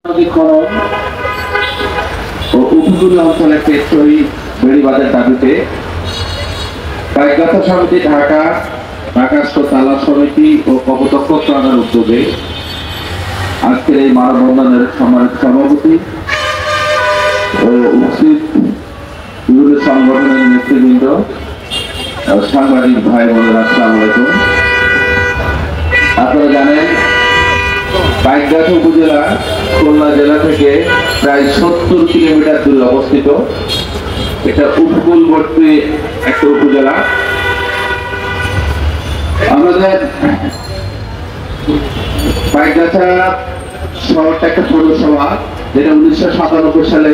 নদী খনন ও উপকূলীয় অঞ্চলে টেকসই বেড়িবাঁধের দাবিতে গাছা সমিতি ঢাকা ঢাকাস্থ তালা সমিতি ও কপোতাক্ষ ত্রাণের উদ্যোগে আজকের এই মানববন্ধনের সম্মানিত সভাপতি ও উপস্থিত বিভিন্ন সংগঠনের নেতৃবৃন্দ, সাংবাদিক ভাই বোনেরা, আসসালামু আলাইকুম। আপনারা জানেন গাছা উপজেলা খুলনা জেলা থেকে প্রায় 70 কিলোমিটার দূরে অবস্থিত। এটা উপকূলবর্তী একটা উপজেলা। আমাদের গাছা শহরটা একটা পৌরসভা, যেটা 1997 সালে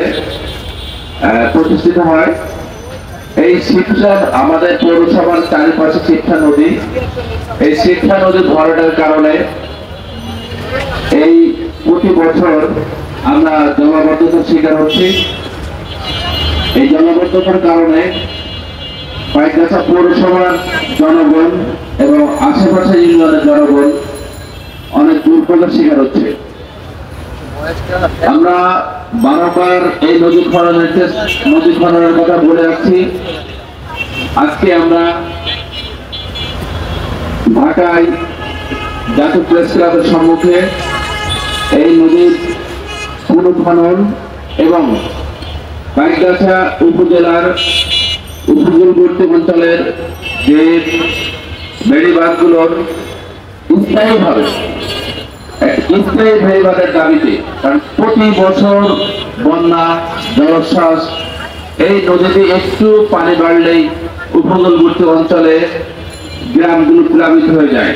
প্রতিষ্ঠিত হয়। এই শিবচর আমাদের পৌরসভার চারিপাশে শিক্ষা নদী। এই শিক্ষা নদী ভরাটের কারণে এই প্রতি বছর আমরা জলাবদ্ধতার শিকার হচ্ছি। এই জলাবদ্ধতার কারণে গাছা পৌরসভার জনগণ এবং আশেপাশে ইউনিয়নের জনগণ অনেক দুর্ভোগের শিকার হচ্ছে। আমরা বারবার এই নদী খননের কথা বলে আসছি। আজকে আমরা ঢাকায় জাতীয় প্রেস ক্লাবের সম্মুখে এই নদীর পুনঃখনন এবং গাছা উপজেলার উপকূলবর্তী অঞ্চলের যে বেড়িবাঁধগুলোর স্থায়ী বেড়িবাঁধের দাবিতে, কারণ প্রতি বছর বন্যা, জলোচ্ছ্বাস, এই নদীতে একটু পানি বাড়লেই উপকূলবর্তী অঞ্চলে গ্রামগুলো প্লাবিত হয়ে যায়।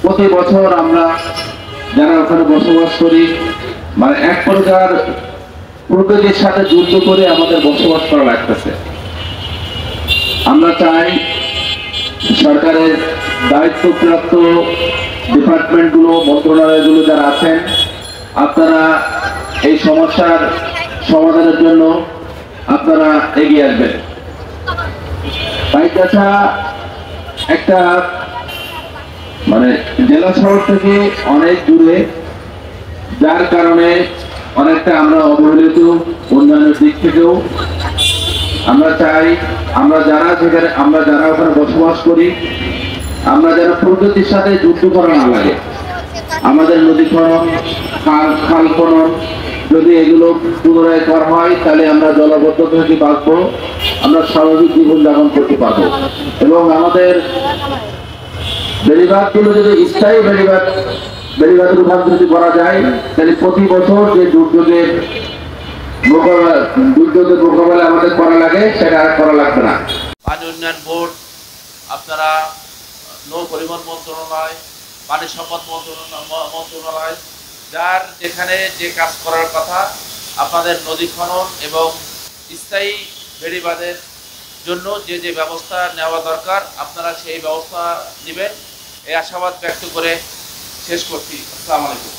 প্রতি বছর আমরা যারা ওখানে বসবাস করি, মানে এক প্রকার প্রকৃতির সাথে যুদ্ধ করে আমাদের বসবাস করা লাগতেছে। আমরা চাই সরকারের দায়িত্বপ্রাপ্ত ডিপার্টমেন্টগুলো, মন্ত্রণালয়গুলো যারা আছেন, আপনারা এই সমস্যার সমাধানের জন্য আপনারা এগিয়ে আসবেন। গাছা একটা মানে জেলা শহর থেকে অনেক দূরে, যার কারণে অনেকটা আমরা অবহেলিত উন্নয়নের দিক থেকেও। আমরা চাই আমরা যারা ওখানে বসবাস করি, আমরা যেন প্রকৃতির সাথে যুদ্ধ করা না লাগে। আমাদের নদী খনন, খাল খনন যদি এগুলো পুনরায় করা হয়, তাহলে আমরা জলাবদ্ধতা থেকে বাঁচবো, আমরা স্বাভাবিক জীবনযাপন করতে পারবো। এবং আমাদের বেড়িবাঁধগুলো যদি স্থায়ী বেড়িবাঁধের রূপান্তরিত করা যায়, তাহলে প্রতি বছর যে দুর্যোগের মোকাবেলা আমাদের করা লাগে, সেটা আর করা লাগবে না। পানি উন্নয়ন বোর্ড, আপনারা নৌ পরিবহন মন্ত্রণালয়, পানি সম্পদ মন্ত্রণালয়, যার যেখানে যে কাজ করার কথা, আপনাদের নদী খনন এবং স্থায়ী বেড়িবাঁধের জন্য যে যে ব্যবস্থা নেওয়া দরকার, আপনারা সেই ব্যবস্থা নেবেন, এই আশাবাদ ব্যক্ত করে শেষ করছি। আসসালামু আলাইকুম।